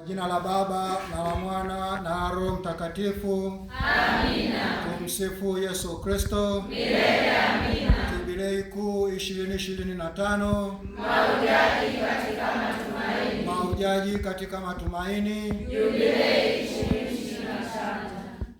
Jina la Baba na la Mwana na Roho Mtakatifu. Amina. Tumsifu Yesu Kristo. Milele amina. Jubilei kuu 2025. Mahujaji katika matumaini. Mahujaji katika matumaini. Jubilei 2025.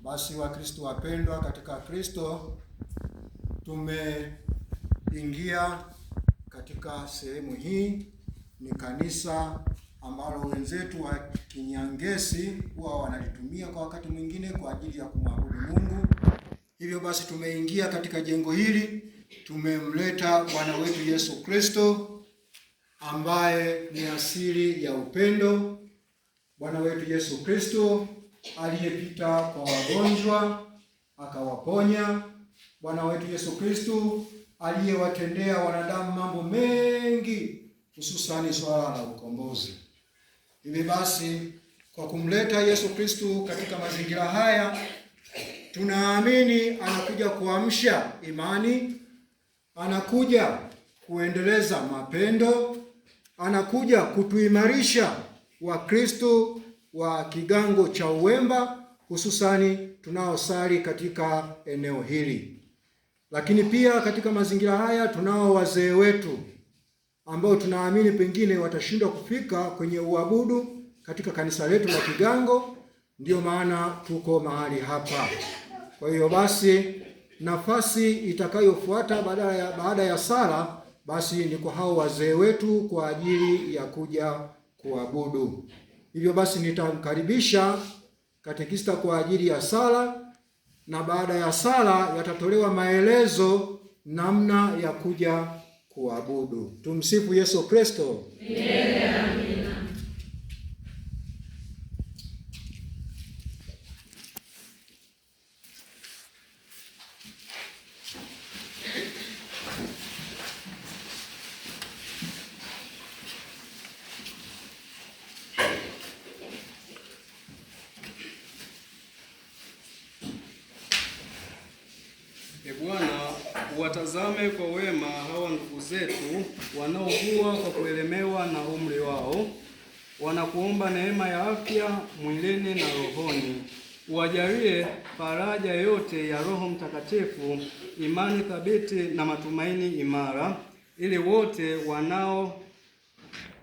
Basi Wakristo wapendwa katika Kristo, tumeingia katika sehemu hii. Ni kanisa ambalo wenzetu wa Kinyangesi huwa wanalitumia kwa wakati mwingine kwa ajili ya kumwabudu Mungu. Hivyo basi tumeingia katika jengo hili, tumemleta Bwana wetu Yesu Kristo ambaye ni asili ya upendo. Bwana wetu Yesu Kristo aliyepita kwa wagonjwa akawaponya. Bwana wetu Yesu Kristo aliyewatendea wanadamu mambo mengi, hususani swala la ukombozi. Hivi basi kwa kumleta Yesu Kristo katika mazingira haya, tunaamini anakuja kuamsha imani, anakuja kuendeleza mapendo, anakuja kutuimarisha Wakristo wa kigango cha Uwemba, hususani tunaosali katika eneo hili. Lakini pia katika mazingira haya tunao wazee wetu ambao tunaamini pengine watashindwa kufika kwenye uabudu katika kanisa letu la kigango, ndio maana tuko mahali hapa. Kwa hiyo basi nafasi itakayofuata baada ya sala basi ni kwa hao wazee wetu kwa ajili ya kuja kuabudu. Hivyo basi nitamkaribisha katekista kwa ajili ya sala, na baada ya sala yatatolewa maelezo namna ya kuja kuabudu. Tumsifu Yesu Kristo. Milele amina. Bwana, uwatazame kwa wema hawa ndugu zetu wanaougua kwa kuelemewa na umri wao. Wanakuomba neema ya afya mwilini na rohoni. Uwajalie faraja yote ya Roho Mtakatifu, imani thabiti na matumaini imara, ili wote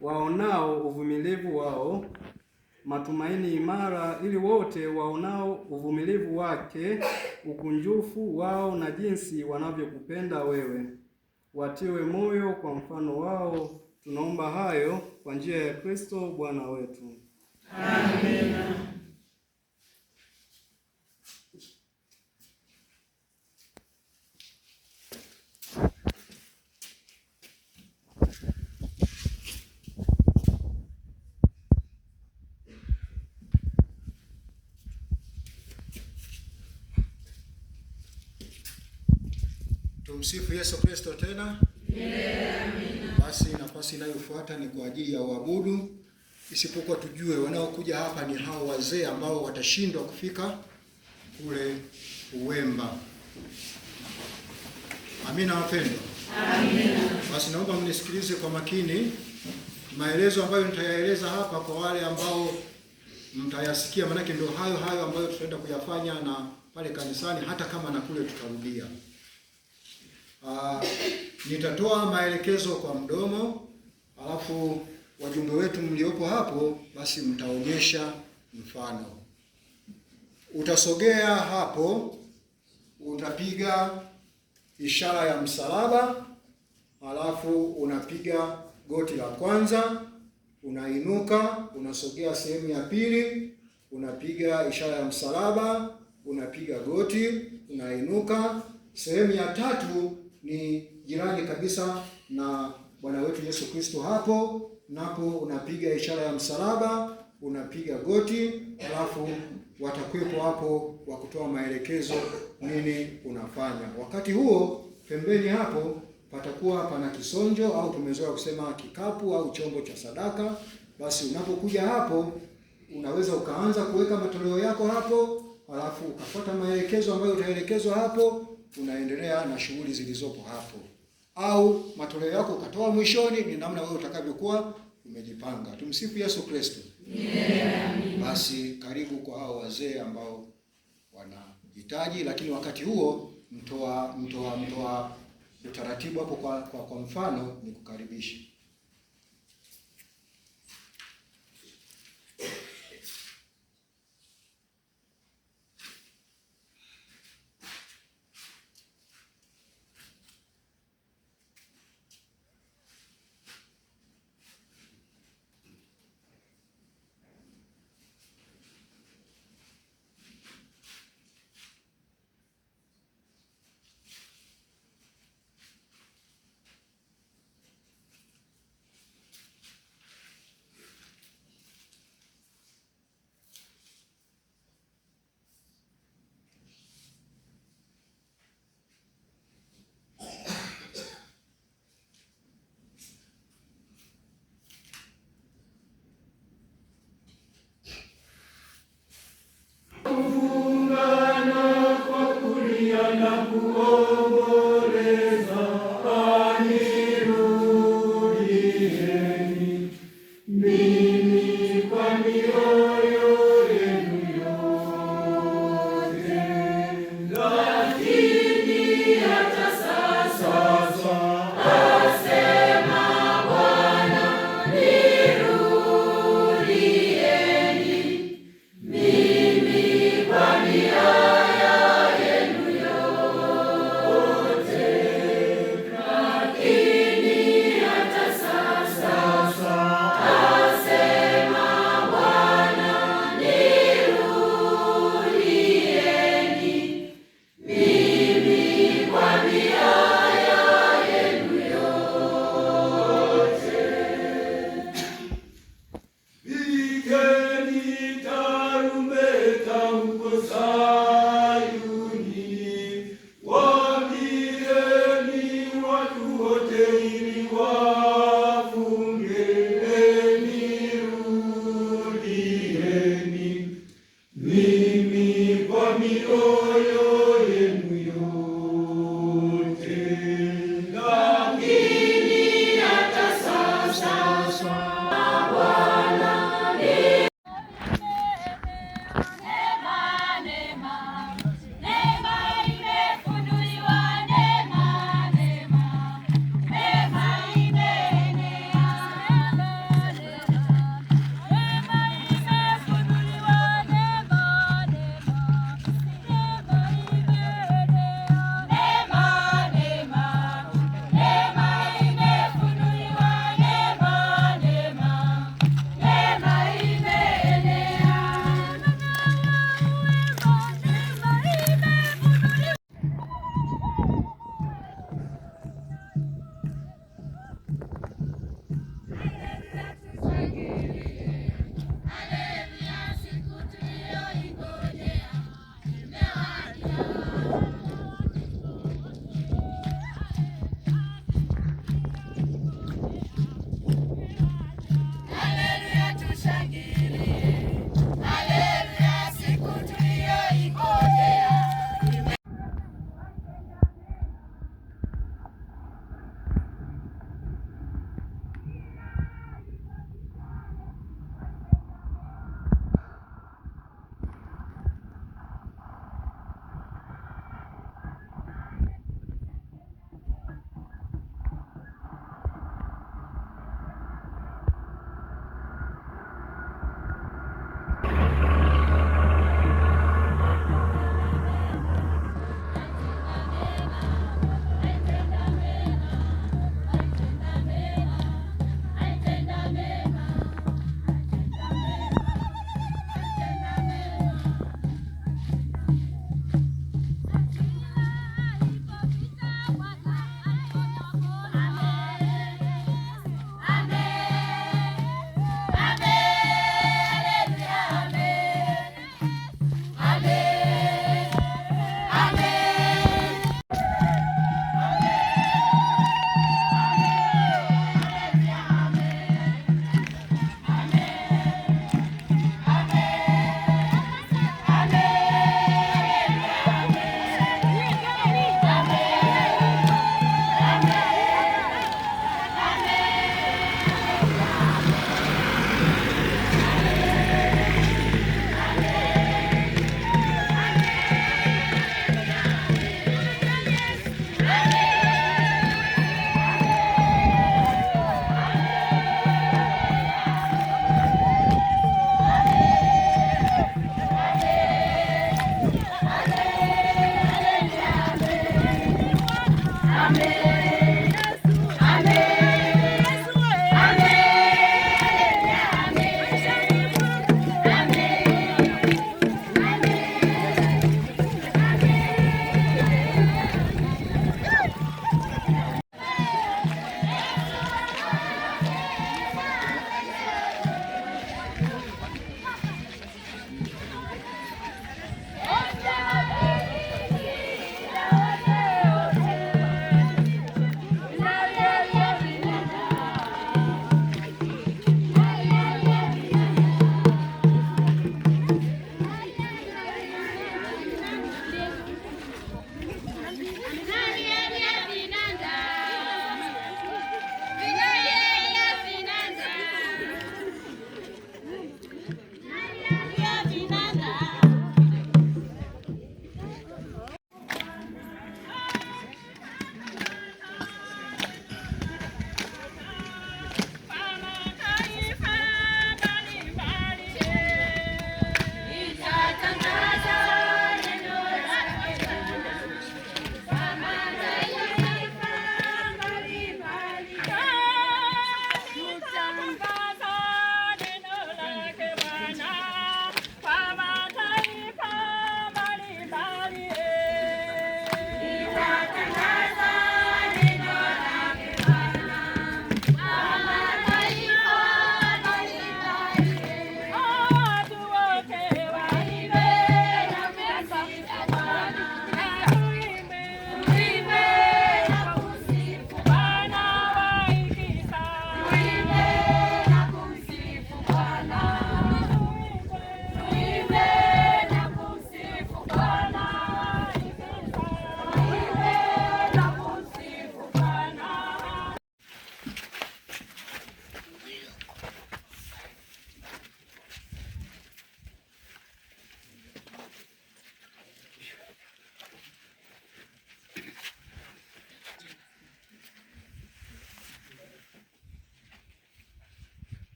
waonao uvumilivu wao matumaini imara, ili wote waonao uvumilivu wake ukunjufu wao na jinsi wanavyokupenda wewe watiwe moyo kwa mfano wao. Tunaomba hayo kwa njia ya Kristo Bwana wetu. Amina. Tumsifu Yesu Kristo tena. Amina. Basi nafasi inayofuata ni kwa ajili ya uabudu, isipokuwa tujue wanaokuja hapa ni hao wazee ambao watashindwa kufika kule Uwemba. Amina wapendwa. Amina. Basi naomba mnisikilize kwa makini maelezo ambayo nitayaeleza hapa, kwa wale ambao mtayasikia, manake ndio hayo ambayo tutaenda kuyafanya na pale kanisani, hata kama na kule tutarudia. Nitatoa maelekezo kwa mdomo, alafu wajumbe wetu mliopo hapo basi mtaonyesha mfano. Utasogea hapo, utapiga ishara ya msalaba, alafu unapiga goti la kwanza, unainuka, unasogea sehemu ya pili, unapiga ishara ya msalaba, unapiga goti, unainuka. Sehemu ya tatu ni jirani kabisa na Bwana wetu Yesu Kristo hapo, napo unapiga ishara ya msalaba, unapiga goti, alafu watakwepo hapo wa kutoa maelekezo nini unafanya. Wakati huo pembeni hapo patakuwa pana kisonjo au tumezoea kusema kikapu au chombo cha sadaka. Basi unapokuja hapo unaweza ukaanza kuweka matoleo yako hapo, alafu ukafuata maelekezo ambayo utaelekezwa hapo, unaendelea na shughuli zilizopo hapo, au matoleo yako ukatoa mwishoni. Ni namna wewe utakavyokuwa umejipanga. Tumsifu Yesu Kristo. Yeah. basi karibu kwa hao wazee ambao wanahitaji, lakini wakati huo mtoa utaratibu hapo kwa mfano ni kukaribisha.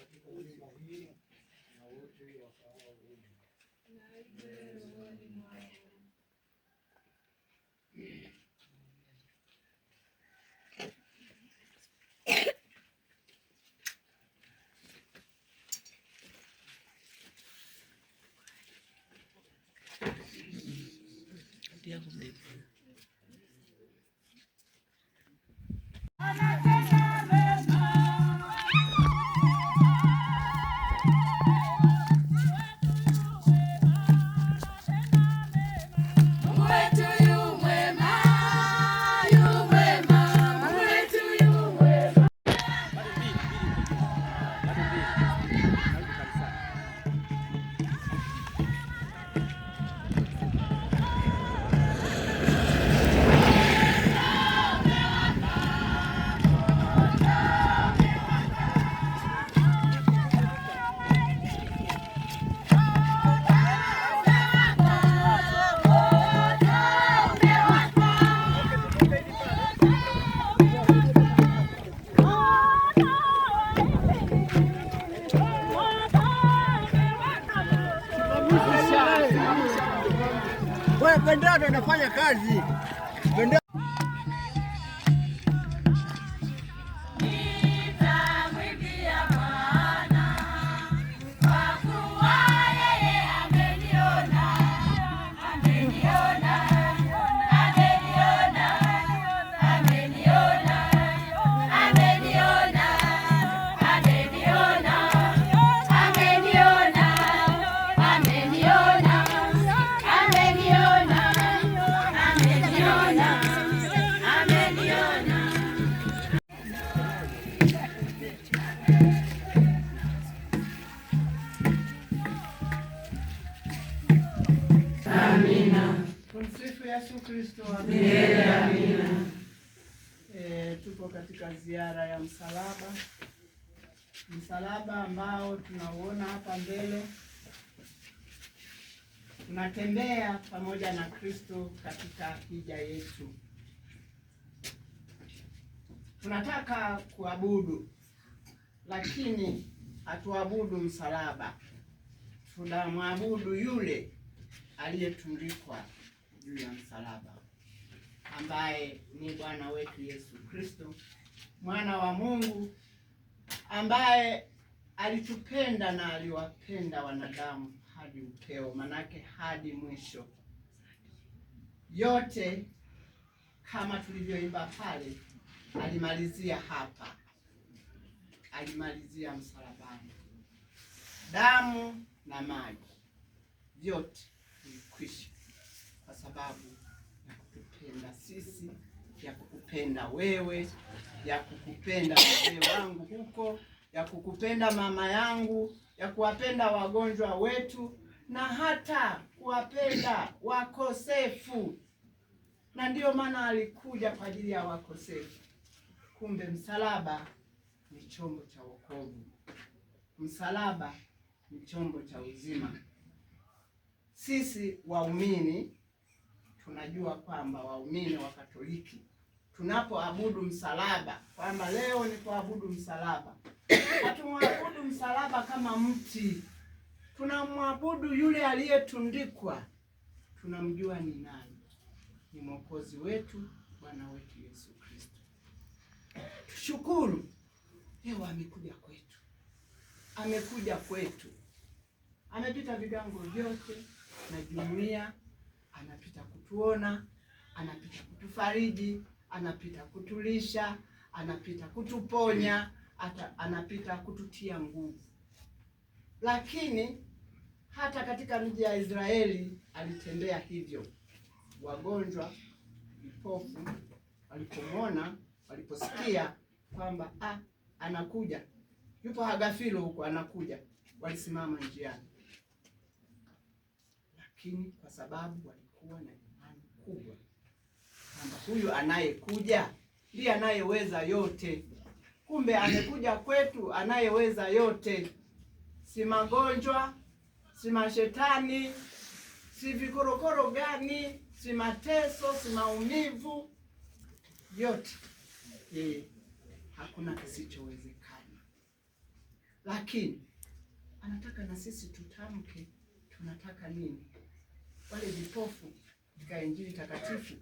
katika nyumba hii na wote wakaao humu. Bendera ndo inafanya kazi. Bendera Tumsifu Yesu Kristo. Amina. Tupo katika ziara ya msalaba, msalaba ambao tunauona hapa mbele. Tunatembea pamoja na Kristo katika hija yetu. Tunataka kuabudu, lakini hatuabudu msalaba, tunamwabudu yule aliyetundikwa juu ya msalaba, ambaye ni Bwana wetu Yesu Kristo, mwana wa Mungu, ambaye alitupenda na aliwapenda wanadamu hadi upeo, manake hadi mwisho. Yote kama tulivyoimba pale, alimalizia hapa, alimalizia msalabani. Damu na maji vyote vilikwisha, kwa sababu ya kutupenda sisi, ya kukupenda wewe, ya kukupenda mzee wangu huko, ya kukupenda mama yangu, ya kuwapenda wagonjwa wetu, na hata kuwapenda wakosefu. Na ndiyo maana alikuja kwa ajili ya wakosefu. Kumbe msalaba ni chombo cha wokovu, msalaba ni chombo cha uzima. Sisi waumini tunajua kwamba waumini wa Katoliki tunapoabudu msalaba, kwamba leo ni kuabudu msalaba, hatumwabudu msalaba kama mti, tunamwabudu yule aliyetundikwa. Tunamjua ni nani? Ni Mwokozi wetu, Bwana wetu Yesu Kristo. Tushukuru leo amekuja kwetu, amekuja kwetu, amepita vigango vyote na jumuiya, anapita kutuona, anapita kutufariji, anapita kutulisha, anapita kutuponya, anapita kututia nguvu. Lakini hata katika miji ya Israeli alitembea hivyo. Wagonjwa, vipofu walipomwona, waliposikia kwamba anakuja, yupo Hagafilo huko anakuja, walisimama njiani. Lakini kwa sababu walikuwa na imani kubwa kwamba huyu anayekuja ndiye anayeweza yote. Kumbe amekuja kwetu anayeweza yote, si magonjwa, si mashetani, si vikorokoro gani, si mateso, si maumivu, yote hakuna kisichowezekana. lakini anataka na sisi tutamke tunataka nini. Wale vipofu katika Injili takatifu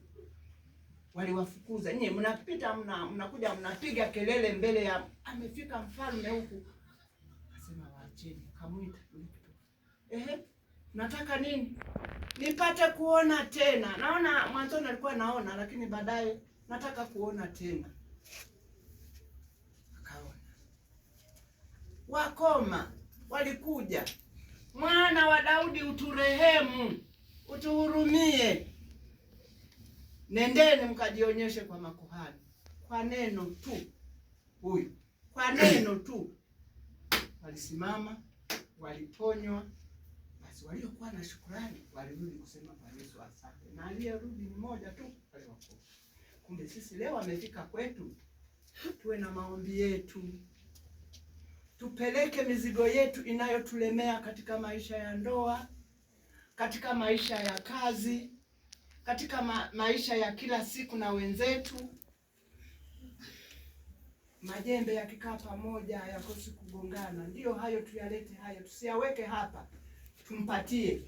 waliwafukuza, nyie mnapita mnakuja mnapiga kelele mbele ya amefika mfalme huku. Akasema waacheni, kamuita yule kipofu. Nataka nini? Nipate kuona tena. Naona mwanzoni alikuwa naona, lakini baadaye nataka kuona tena. Akaona. Wakoma walikuja, Mwana wa Daudi uturehemu, utuhurumie. Nendeni mkajionyeshe kwa makuhani. Kwa neno tu huyu, kwa neno tu walisimama, waliponywa. Basi waliokuwa na shukrani walirudi kusema kwa Yesu asante, na aliyerudi ni moja tu, aliwakoa. Kumbe sisi leo amefika kwetu, tuwe na maombi yetu, tupeleke mizigo yetu inayotulemea katika maisha ya ndoa, katika maisha ya kazi, katika maisha ya kila siku na wenzetu. Majembe yakikaa pamoja hayakosi kugongana. Ndiyo hayo tuyalete hayo, tusiyaweke hapa. Tumpatie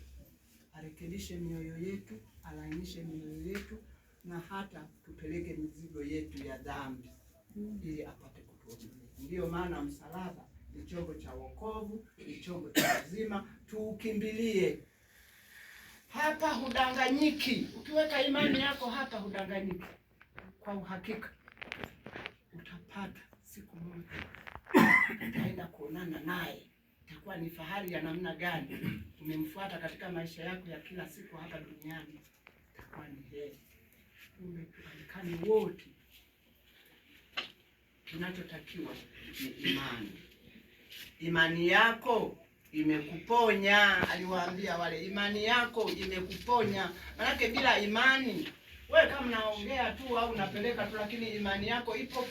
arekebishe mioyo yetu, alainishe mioyo yetu, na hata tupeleke mizigo yetu ya dhambi ili apate kutuondoa. Ndiyo maana msalaba ni chombo cha wokovu, ni chombo cha uzima, tuukimbilie. Hapa hudanganyiki. Ukiweka imani yako hapa hudanganyiki. Kwa uhakika utapata siku moja utaenda kuonana naye. Itakuwa ni fahari ya namna gani umemfuata katika maisha yako ya kila siku hapa duniani. Itakuwa ni heri. Kumbe tualikane wote. Kinachotakiwa ni imani. Imani yako imekuponya, aliwaambia wale, imani yako imekuponya. Manake bila imani, wewe kama unaongea tu au unapeleka tu, lakini imani yako ipo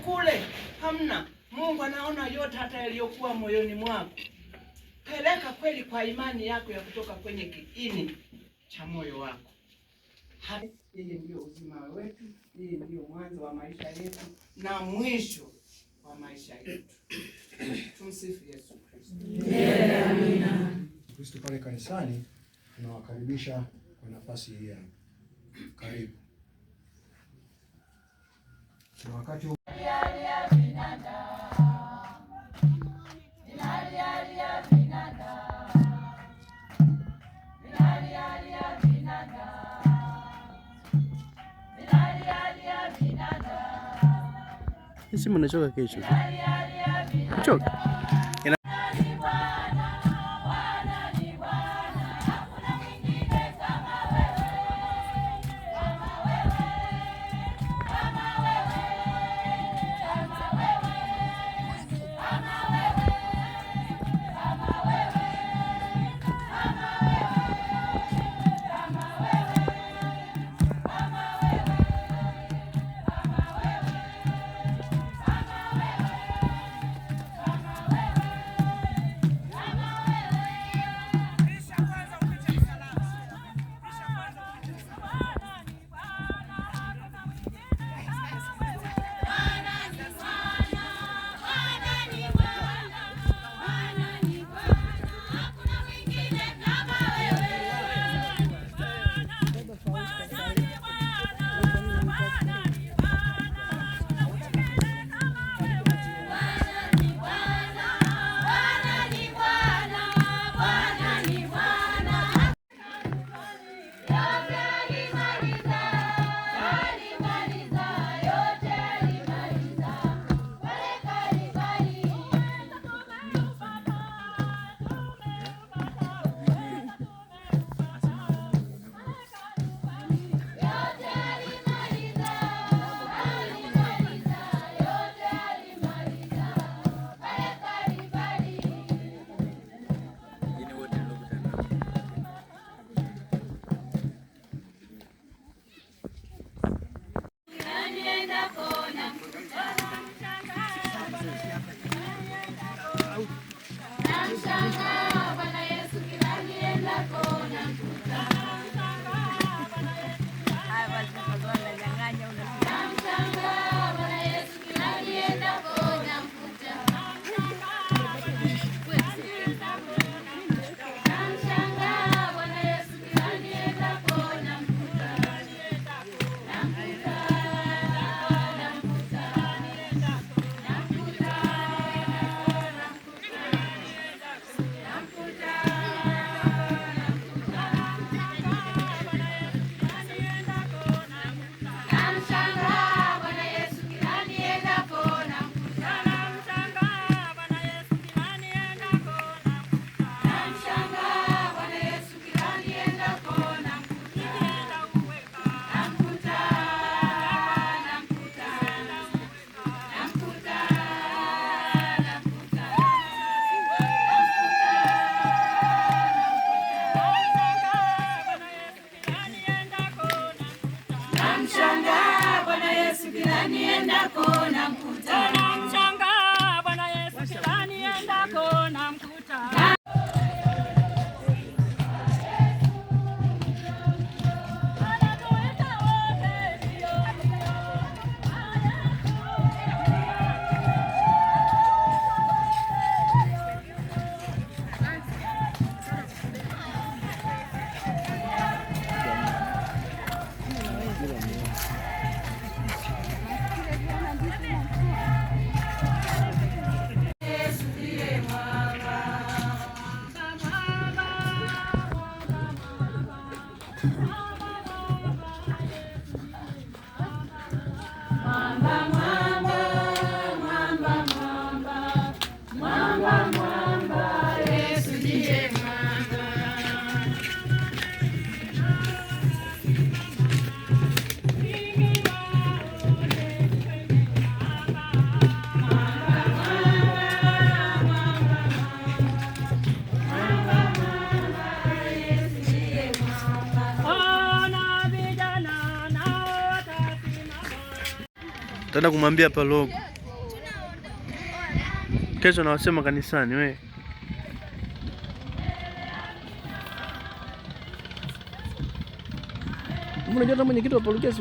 kule, hamna. Mungu anaona yote, hata yaliyokuwa moyoni mwako. Peleka kweli kwa imani yako ya kutoka kwenye kiini cha moyo wako. Yeye ndio uzima wetu, yeye ndio mwanzo wa maisha yetu na mwisho wa maisha yetu. Tumsifu Yesu Kristo. Amina. Kristo pale kanisani tunawakaribisha kwa nafasi hii. Karibu. Na wakati Sisi mnachoka kesho. Choka. Mwamba, mwamba, mwamba, mwamba, mwamba, mwamba, Yesu ndiye mwamba. Tenda kumwambia paroko. Kesho nawasema kanisani we. Mbona jana mwenyekiti wa parokia